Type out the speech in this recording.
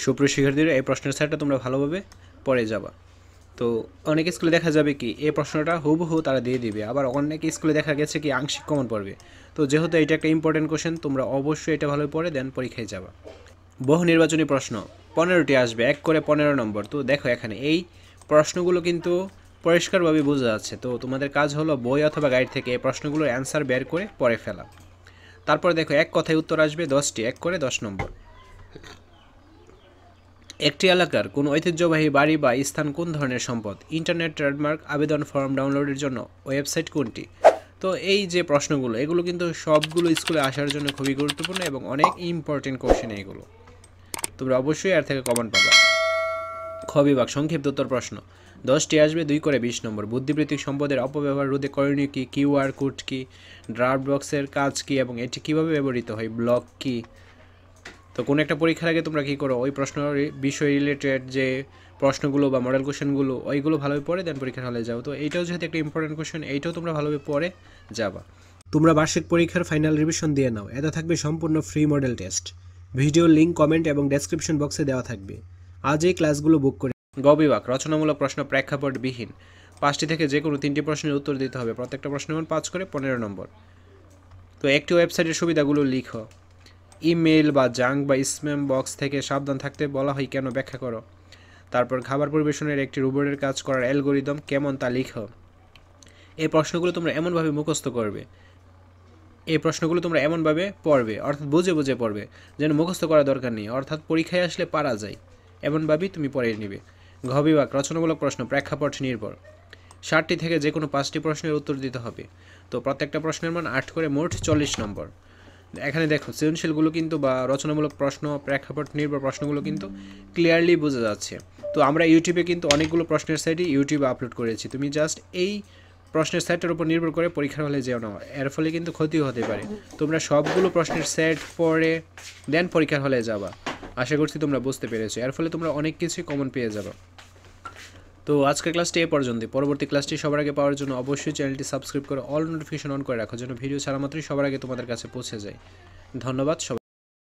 সুপ্রিয় শিক্ষার্থীরা, এই প্রশ্নের সেটটা তোমরা ভালোভাবে পড়ে যাবা। তো অনেক স্কুলে দেখা যাবে কি এই প্রশ্নটা হুবহু তারা দিয়ে দিবে, আবার অনেক স্কুলে দেখা গেছে কি আংশিক কমন পড়বে। তো যেহেতু এটা একটা ইম্পর্টেন্ট কোশ্চেন, তোমরা অবশ্যই এটা ভালো পড়ে দেন পরীক্ষায় যাবা। বহু নির্বাচনী প্রশ্ন 15টি আসবে, 1 করে 15 নম্বর। তো দেখো এখানে এই প্রশ্নগুলো কিন্তু পরিষ্কারভাবে বোঝা যাচ্ছে। তো তোমাদের কাজ হলো বই অথবা গাইড থেকে এই প্রশ্নগুলোর অ্যান্সার বের করে পড়ে ফেলা। তারপর দেখো এক কথায় উত্তর আসবে 10টি, 1 করে 10 নম্বর। একটি এলাকার কোন ঐতিহ্যবাহী বাড়ি বা স্থান কোন ধরনের সম্পদ? ইন্টারনেট, ট্রেডমার্ক, আবেদন ফর্ম ডাউনলোডের জন্য ওয়েবসাইট কোনটি? তো এই যে প্রশ্নগুলো, এগুলো কিন্তু সবগুলো স্কুলে আসার জন্য খুবই গুরুত্বপূর্ণ এবং অনেক ইম্পর্টেন্ট কোশ্চেন এগুলো। তোমরা অবশ্যই এর থেকে কমন পাবা। খ বিভাগ সংক্ষিপ্ত উত্তর প্রশ্ন 10টি আসবে, 2 করে 20 নম্বর। বুদ্ধিবৃত্তিক সম্পদের অপব্যবহার রোধে করণীয় কি? কিউআর কোড কি? ড্রাফট বক্সের কাজ কি এবং এটি কিভাবে ব্যবহৃত হয়? ব্লক কি? তো কোনো একটা পরীক্ষার আগে তোমরা কী করো, ওই প্রশ্ন বিষয় রিলেটেড যে প্রশ্নগুলো বা মডেল কোশ্চেনগুলো ওইগুলো ভালোভাবে পড়ে দেন পরীক্ষার হলে যাও। তো এইটাও যেহেতু একটা ইম্পর্টেন্ট কোশ্চেন, এইটাও তোমরা ভালোভাবে পড়ে যাবা। তোমরা বার্ষিক পরীক্ষার ফাইনাল রিভিশন দিয়ে নাও, এটা থাকবে সম্পূর্ণ free model test. Video link comment এবং ডেসক্রিপশন বক্সে দেওয়া থাকবে। আজ এই ক্লাসগুলো বুক করে। গ বিভাগ রচনামূলক প্রশ্ন প্রেক্ষাপটবিহীন। 5টি থেকে যে কোনো 3টি প্রশ্নের উত্তর দিতে হবে। প্রত্যেকটা প্রশ্নের মান 5 করে 15 নম্বর। তো একটি ওয়েবসাইটের সুবিধাগুলো লিখো। ইমেল বা জাঙ্ক বা স্প্যাম বক্স থেকে সাবধান থাকতে বলা হয় কেন, ব্যাখ্যা করো। তারপর খাবার পরিবেশনের একটি রোবটের কাজ করার অ্যালগোরিদম কেমন তা লিখো। এই প্রশ্নগুলো তোমরা এমনভাবে মুখস্থ করবে, এই প্রশ্নগুলো তোমরা এমনভাবে পড়বে, অর্থাৎ বুঝে বুঝে পড়বে, যেন মুখস্থ করার দরকার নেই, অর্থাৎ পরীক্ষায় আসলে পারা যায় এমনভাবেই তুমি পড়ে নিবে। ঘ বিভাগ রচনামূলক প্রশ্ন প্রেক্ষাপট নির্ভর। 60টি থেকে যে কোনো 5টি প্রশ্নের উত্তর দিতে হবে। তো প্রত্যেকটা প্রশ্নের মান 8 করে মোট 40 নম্বর। এখানে দেখো সৃজনশীলগুলো কিন্তু বা রচনামূলক প্রশ্ন প্রেক্ষাপট নির্ভর প্রশ্নগুলো কিন্তু ক্লিয়ারলি বোঝা যাচ্ছে। তো আমরা ইউটিউবে কিন্তু অনেকগুলো প্রশ্নের সাইটই ইউটিউবে আপলোড করেছি, তুমি জাস্ট এই প্রশ্নের সেটের উপর নির্ভর করে পরীক্ষার হলে যেও না, এর ফলে কিন্তু ক্ষতিও হতে পারে। তোমরা সবগুলো প্রশ্নের সেট পড়ে দেন পরীক্ষার হলে যাবা। আশা করছি তোমরা বুঝতে পেরেছো, এর ফলে তোমরা অনেক কিছুই কমন পেয়ে যাবে। তো আজকের ক্লাসটি এ পর্যন্ত। পরবর্তী ক্লাসটি সবার আগে পাওয়ার জন্য অবশ্যই চ্যানেলটি সাবস্ক্রাইব করে অল নোটিফিকেশন অন করে রাখো, যেন ভিডিও ছাড়া মাত্রই সবার আগে তোমাদের কাছে পৌঁছে যায়। ধন্যবাদ সবাই।